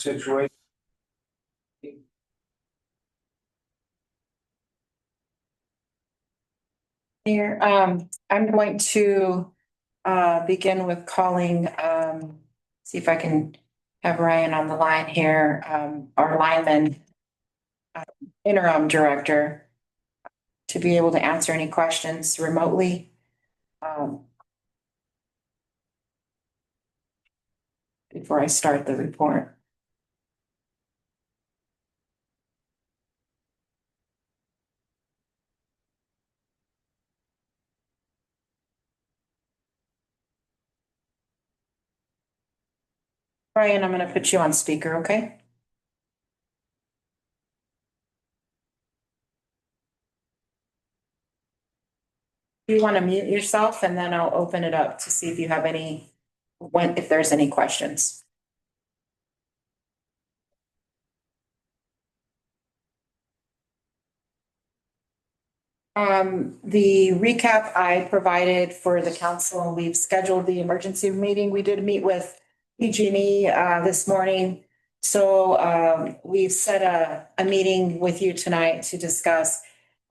situation. Here, I'm going to begin with calling, see if I can have Ryan on the line here, our lineman interim director, to be able to answer any questions remotely. Before I start the report. Ryan, I'm gonna put you on speaker, okay? You want to mute yourself and then I'll open it up to see if you have if there's any questions. The recap I provided for the council, we've scheduled the emergency meeting. We did meet with PG&E this morning. So we've set a meeting with you tonight to discuss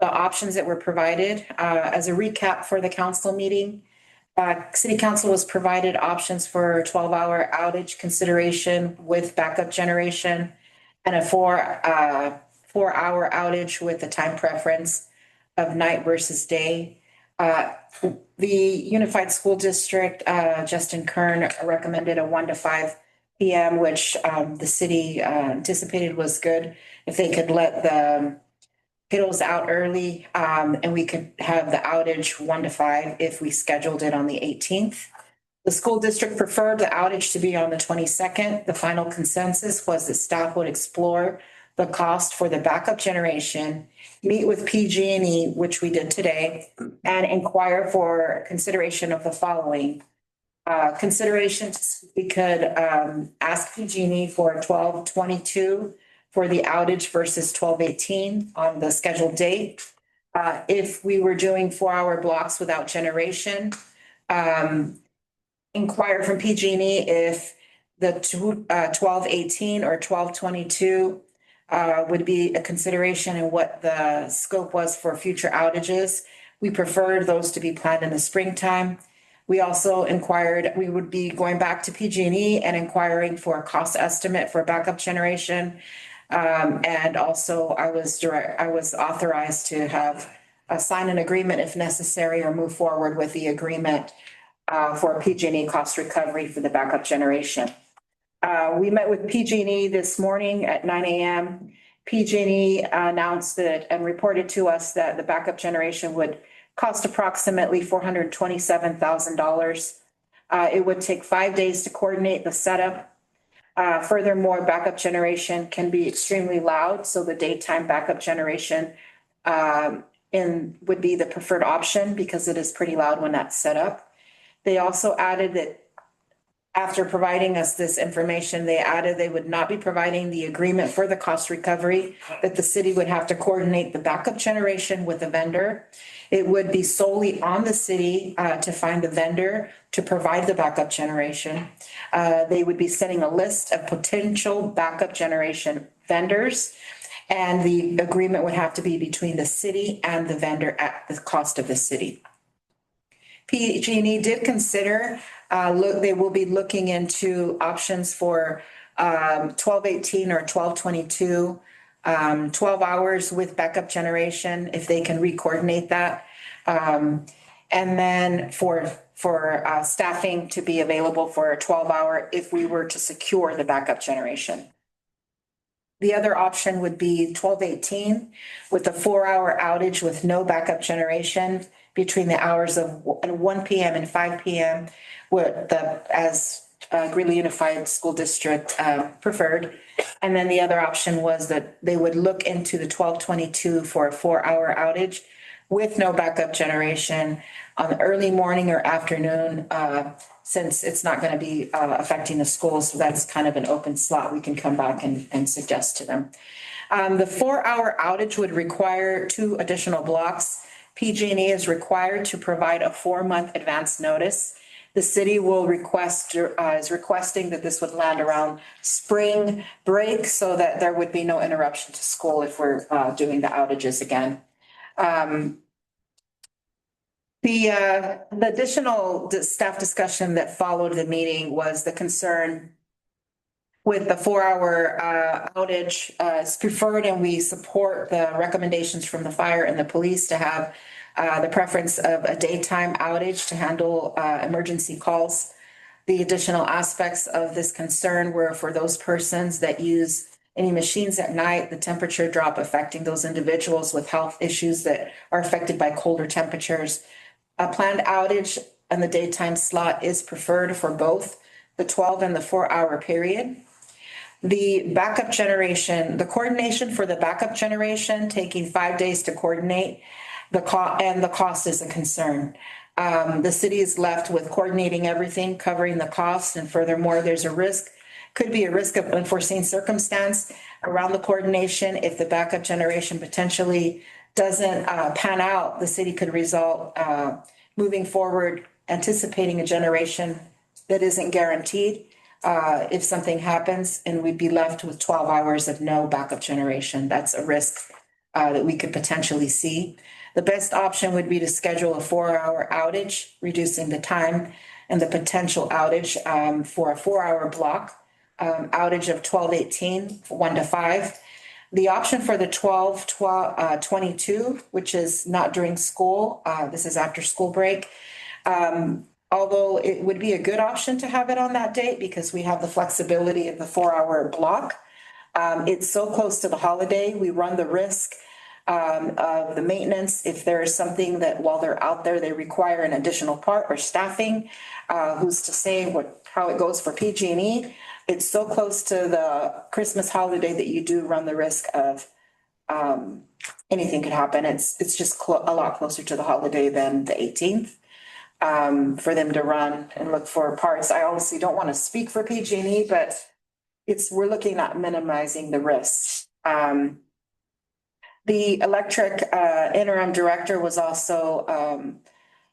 the options that were provided. As a recap for the council meeting, City Council was provided options for 12-hour outage consideration with backup generation and a 4-hour outage with the time preference of night versus day. The Unified School District, Justin Kern recommended a 1 to 5 p.m., which the city anticipated was good. If they could let the kiddos out early, and we could have the outage 1 to 5 if we scheduled it on the 18th. The school district preferred the outage to be on the 22nd. The final consensus was that staff would explore the cost for the backup generation, meet with PG&E, which we did today, and inquire for consideration of the following. Considerations, we could ask PG&E for 12/22 for the outage versus 12/18 on the scheduled date. If we were doing 4-hour blocks without generation, inquire from PG&E if the 12/18 or 12/22 would be a consideration and what the scope was for future outages. We preferred those to be planned in the springtime. We also inquired, we would be going back to PG&E and inquiring for a cost estimate for backup generation. And also I was authorized to sign an agreement if necessary or move forward with the agreement for PG&E cost recovery for the backup generation. We met with PG&E this morning at 9 a.m. PG&E announced that and reported to us that the backup generation would cost approximately $427,000. It would take 5 days to coordinate the setup. Furthermore, backup generation can be extremely loud, so the daytime backup generation would be the preferred option because it is pretty loud when that's set up. They also added that after providing us this information, they added they would not be providing the agreement for the cost recovery, that the city would have to coordinate the backup generation with the vendor. It would be solely on the city to find the vendor to provide the backup generation. They would be sending a list of potential backup generation vendors, and the agreement would have to be between the city and the vendor at the cost of the city. PG&E did consider, they will be looking into options for 12/18 or 12/22, 12 hours with backup generation, if they can re-coordinate that. And then for staffing to be available for a 12-hour if we were to secure the backup generation. The other option would be 12/18 with a 4-hour outage with no backup generation between the hours of 1 p.m. and 5 p.m. as Greeley Unified School District preferred. And then the other option was that they would look into the 12/22 for a 4-hour outage with no backup generation on the early morning or afternoon, since it's not going to be affecting the schools. So that's kind of an open slot we can come back and suggest to them. The 4-hour outage would require 2 additional blocks. PG&E is required to provide a 4-month advance notice The city will is requesting that this would land around spring break so that there would be no interruption to school if we're doing the outages again. The additional staff discussion that followed the meeting was the concern with the 4-hour outage is preferred, and we support the recommendations from the fire and the police to have the preference of a daytime outage to handle emergency calls. The additional aspects of this concern were for those persons that use any machines at night, the temperature drop affecting those individuals with health issues that are affected by colder temperatures. A planned outage in the daytime slot is preferred for both the 12 and the 4-hour period. The backup generation, the coordination for the backup generation, taking 5 days to coordinate the cost is a concern. The city is left with coordinating everything, covering the costs, and furthermore, there's could be a risk of unforeseen circumstance around the coordination. If the backup generation potentially doesn't pan out, the city could result moving forward, anticipating a generation that isn't guaranteed if something happens, and we'd be left with 12 hours of no backup generation. That's a risk that we could potentially see. The best option would be to schedule a 4-hour outage, reducing the time and the potential outage for a 4-hour block outage of 12:18, 1 to 5. The option for the 22, which is not during school, this is after school break. Although it would be a good option to have it on that date because we have the flexibility of the 4-hour block. It's so close to the holiday, we run the risk of the maintenance. If there is something that while they're out there, they require an additional part or staffing, who's to say how it goes for PG&E. It's so close to the Christmas holiday that you do run the risk of anything could happen. It's just a lot closer to the holiday than the 18th. For them to run and look for parts. I obviously don't want to speak for PG&E, but we're looking at minimizing the risks. The electric interim director was also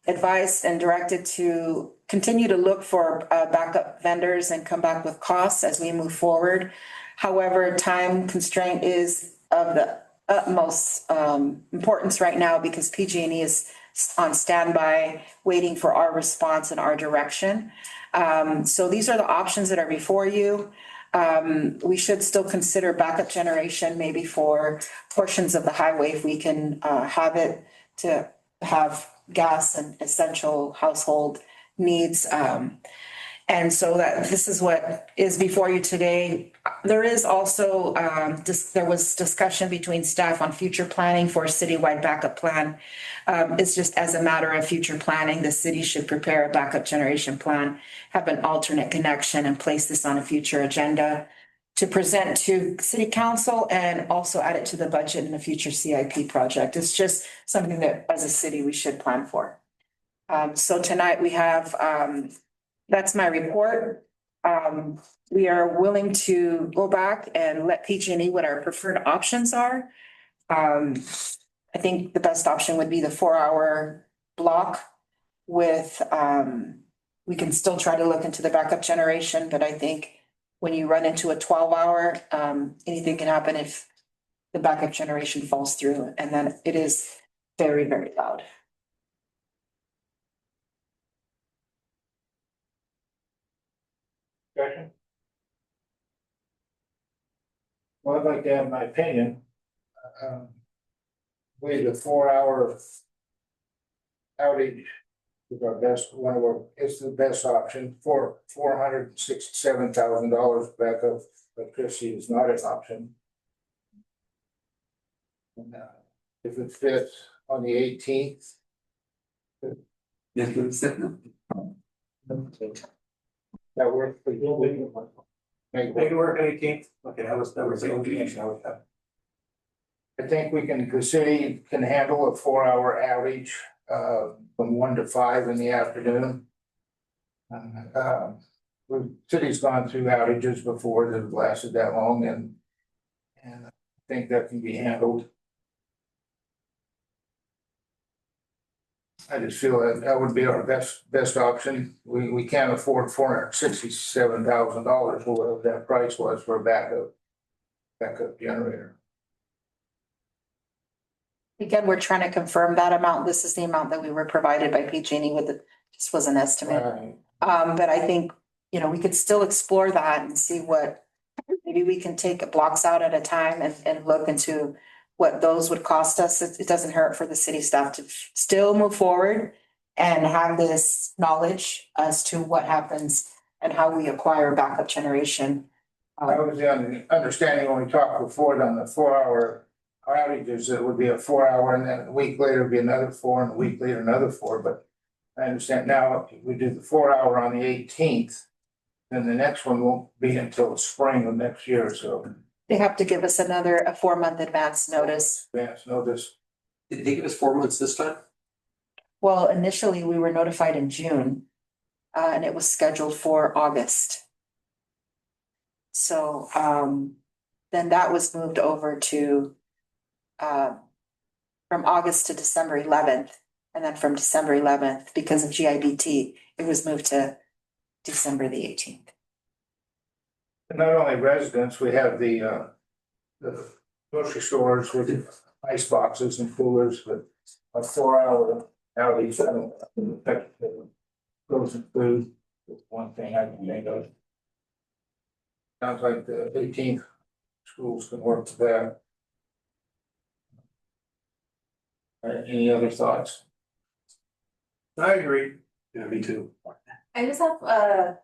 advised and directed to continue to look for backup vendors and come back with costs as we move forward. However, time constraint is of the utmost importance right now because PG&E is on standby, waiting for our response and our direction. So these are the options that are before you. We should still consider backup generation, maybe for portions of the highway, if we can have it to have gas and essential household needs. And so that this is what is before you today. There is also, there was discussion between staff on future planning for a citywide backup plan. It's just as a matter of future planning, the city should prepare a backup generation plan, have an alternate connection and place this on a future agenda to present to city council and also add it to the budget in a future CIP project. It's just something that as a city we should plan for. So tonight we have, that's my report. We are willing to go back and let PG&E what our preferred options are. I think the best option would be the 4-hour block with, we can still try to look into the backup generation, but I think when you run into a 12-hour, anything can happen if the backup generation falls through, and then it is very, very loud. Discussion? Well, I'd like to have my opinion. With the 4-hour outage is our best, it's the best option for $467,000 backup electricity is not an option. And, if it fits on the 18th. That works for you. Make it work on 18th. Okay, that was the information I would have. I think the city can handle a 4-hour outage from 1 to 5 in the afternoon. The city's gone through outages before that have lasted that long, and I think that can be handled. I just feel that that would be our best option. We can't afford $467,000 or whatever that price was for a backup generator. Again, we're trying to confirm that amount. This is the amount that we were provided by PG&E with the, this was an estimate. But I think, you know, we could still explore that and see what, maybe we can take blocks out at a time and look into what those would cost us. It doesn't hurt for the city staff to still move forward and have this knowledge as to what happens and how we acquire backup generation. I was understanding when we talked before on the 4-hour outages, it would be a 4-hour and then a week later it'd be another 4 and a week later another 4, but I understand now if we do the 4-hour on the 18th, then the next one won't be until the spring of next year, so They have to give us a 4-month advance notice. advance notice. Did they give us 4 months this time? Well, initially, we were notified in June, and it was scheduled for August. So, then that was moved over to, from August to December 11th. And then from December 11th, because of GIBT, it was moved to December the 18th. Not only residents, we have the grocery stores with ice boxes and coolers, but a 4-hour outage, I don't affect the frozen food. That's one thing I can think of. Sounds like the 18th schools can work with that. Any other thoughts? I agree. Yeah, me too. I just have a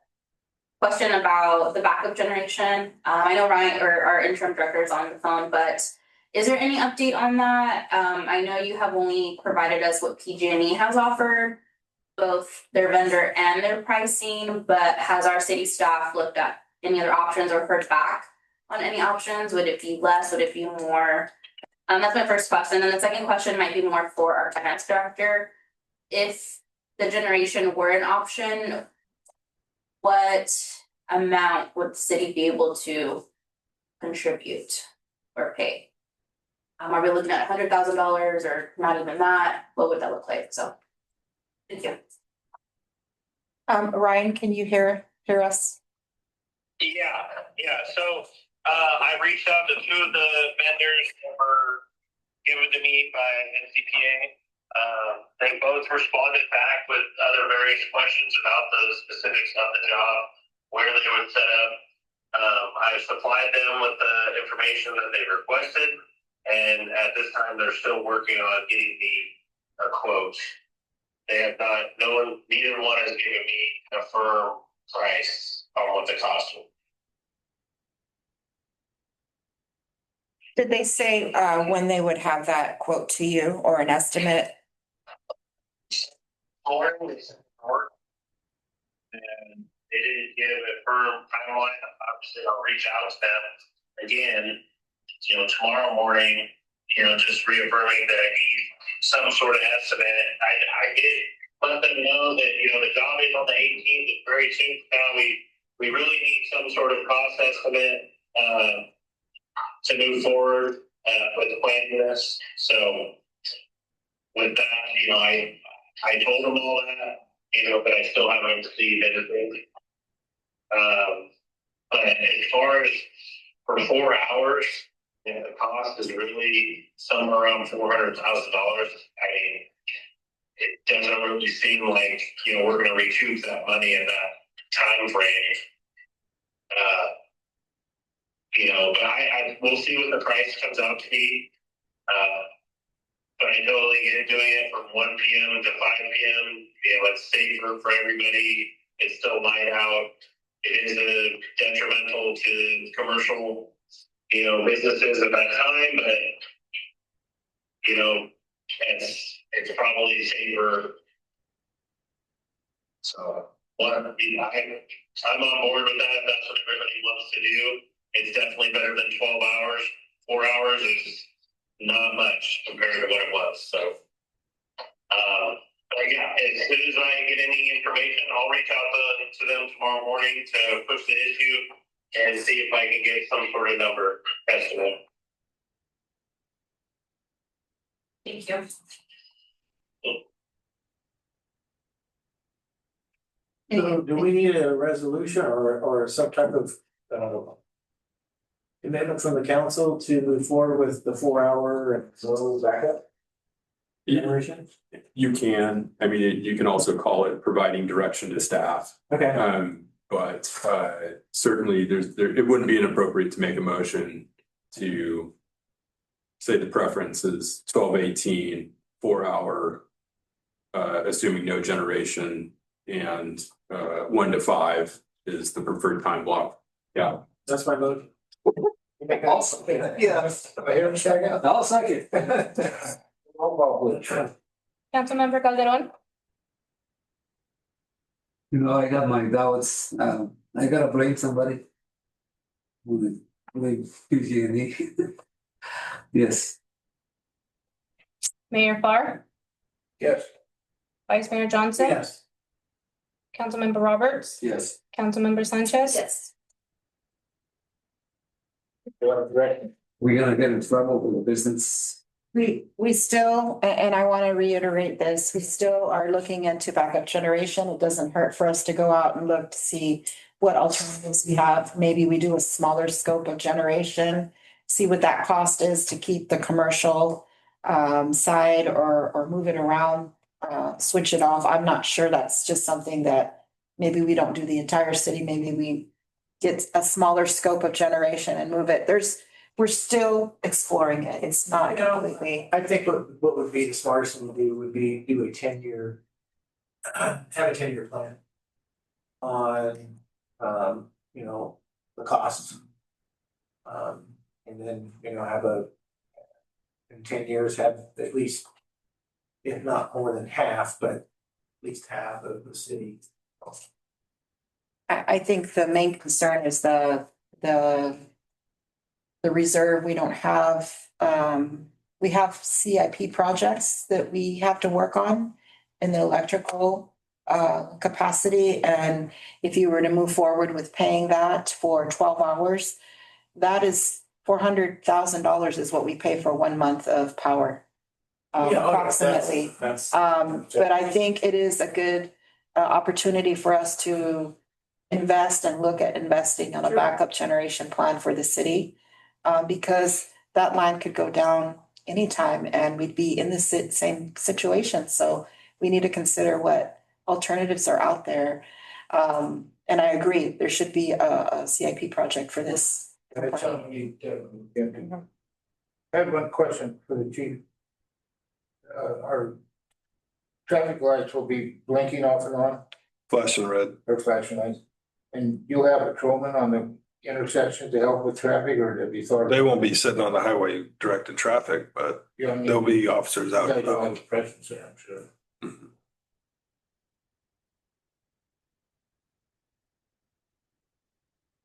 question about the backup generation. I know Ryan or our interim director is on the phone, but is there any update on that? I know you have only provided us what PG&E has offered, both their vendor and their pricing, but has our city staff looked at any other options or heard back on any options? Would it be less? Would it be more? That's my first question. And the second question might be more for our finance director. If the generation were an option, what amount would the city be able to contribute or pay? Are we looking at $100,000 or not even that? What would that look like? So, thank you. Ryan, can you hear us? Yeah. So I reached out to 2 of the vendors that were given to me by NCPA. They both responded back with other various questions about the specifics of the job, where they would set up. I supplied them with the information that they requested, and at this time they're still working on getting a quote. They have not, neither one has given me a firm price on what the cost will be. Did they say when they would have that quote to you or an estimate? And they didn't give a firm timeline. Obviously, I'll reach out to them again, tomorrow morning, just reaffirming that I need some sort of estimate. I did let them know that, the job is on the 18th, it's very soon. Now we really need some sort of cost estimate to move forward with planning this. So with that, I told them all that, but I still haven't received anything. But as far as for 4 hours, the cost is really somewhere around $400,000. I mean, it doesn't really seem like, we're going to recoup that money in that time frame. But I we'll see what the price comes out to be. But I totally get doing it from 1 p.m. to 5 p.m. It's safer for everybody. It's still light out. It is detrimental to commercial, businesses at that time, but it's probably safer. So I'm on board with that. That's what everybody wants to do. It's definitely better than 12 hours. 4 hours is not much compared to what it was. So, but yeah, as soon as I get any information, I'll reach out to them tomorrow morning to push the issue and see if I can get some sort of number estimate. Thank you. So do we need a resolution or some type of commitment from the council to move forward with the 4 hour and slow backup generation? You can, I mean, you can also call it providing direction to staff. Okay, But certainly it wouldn't be inappropriate to make a motion to say the preference is 12-18, 4 hour, assuming no generation, and 1 to 5 is the preferred time block. Yeah. that's my motion. Awesome. Yeah. I hear him check out. I'll second. Roll call, please. Councilmember Calderon, You know, I got my doubts. I gotta blame somebody. Blame PG&E. Yes, Mayor Farr, Yes. Vice Mayor Johnson. Yes. Councilmember Roberts, yes. Councilmember Sanchez. Yes. We're gonna get in trouble with the business. We still, and I want to reiterate this, we still are looking into backup generation. It doesn't hurt for us to go out and look to see what alternatives we have. Maybe we do a smaller scope of generation, see what that cost is to keep the commercial side or move it around, switch it off. I'm not sure. That's just something that maybe we don't do the entire city. Maybe we get a smaller scope of generation and move it. We're still exploring it. It's not completely. I think what would be the smartest thing to do would be do a 10-year, have a 10-year plan. On, you know, the costs. And then, you know, have in 10 years, have at least, if not more than half, but at least half of the city. I think the main concern is the reserve. We don't have, we have CIP projects that we have to work on in the electrical capacity. And if you were to move forward with paying that for 12 hours, that is $400,000 is what we pay for 1 month of power. Approximately. That's. But I think it is a good opportunity for us to invest and look at investing on a Sure. backup generation plan for the city. Because that line could go down anytime and we'd be in the same situation. So we need to consider what alternatives are out there. And I agree, there should be a CIP project for this. I have one question for the chief. Our traffic lights will be blinking off and on, Flashing red. or flashing lights. And you'll have patrolmen on the intersection to help with traffic, or have you thought? They won't be sitting on the highway directing traffic, but there'll be officers out and You'll have about. a presence there, I'm sure. Mhm.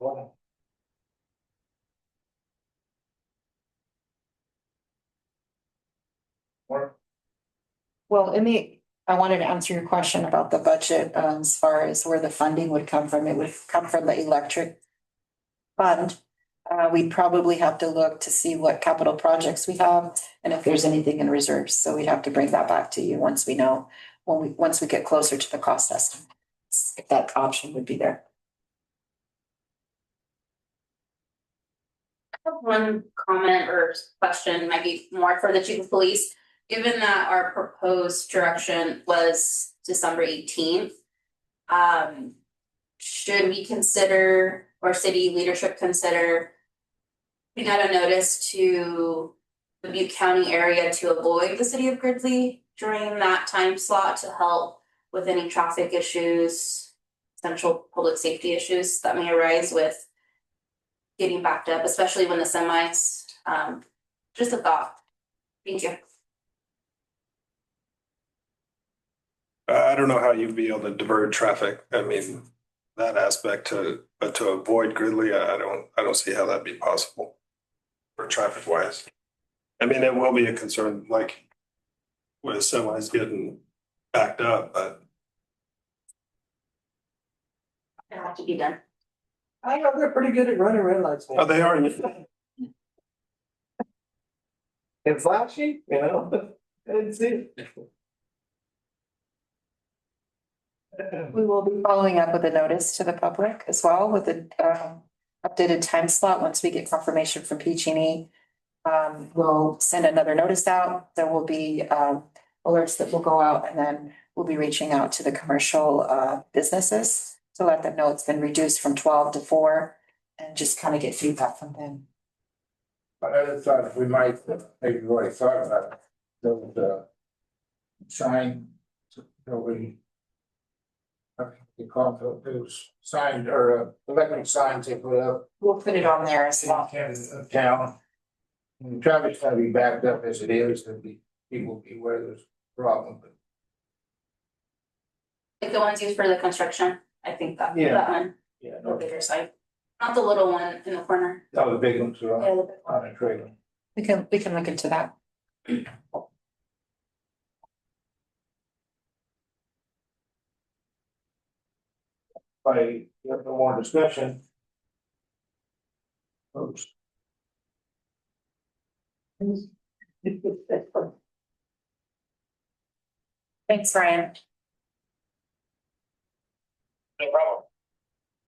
Well, Or, Well, I wanted to answer your question about the budget, as far as where the funding would come from. It would come from the electric fund. We'd probably have to look to see what capital projects we have and if there's anything in reserves. So we'd have to bring that back to you once we know, once we get closer to the cost estimate. If that option would be there. I have one comment or question, might be more for the chief of police. Given that our proposed direction was December 18th, should we consider, or city leadership consider, putting out a notice to the Butte County area to avoid the city of Gridley during that time slot to help with any traffic issues, essential public safety issues that may arise with getting backed up, especially when the semis, just a thought. Thank you. I don't know how you'd be able to divert traffic. I mean, that aspect but to avoid Gridley, I don't see how that'd be possible for traffic wise. I mean, it will be a concern, like with semis getting backed up, but It'll have to be done. I know they're pretty good at running red lights. oh, they are. And flashy, you know, I didn't see it. We will be following up with a notice to the public as well with an updated time slot once we get confirmation from PG&E. We'll send another notice out. There will be alerts that will go out, and then we'll be reaching out to the commercial businesses to let them know it's been reduced from 12 to 4 and just kind of get feedback from them. But I thought we might, maybe we already thought about it, those sign, we. They call those signs or electric signs they put up We'll put it on there as well. in town. And traffic's gonna be backed up as it is, there'll be people be aware there's a problem, but. Like the ones used for the construction, I think that Yeah. that one, Yeah, the no, bigger side, not the little one in the corner. all the big ones are Yeah, on, the big one. on a trailer. We can look into that. By, no more discussion. Oops. Thanks, Ryan. No problem.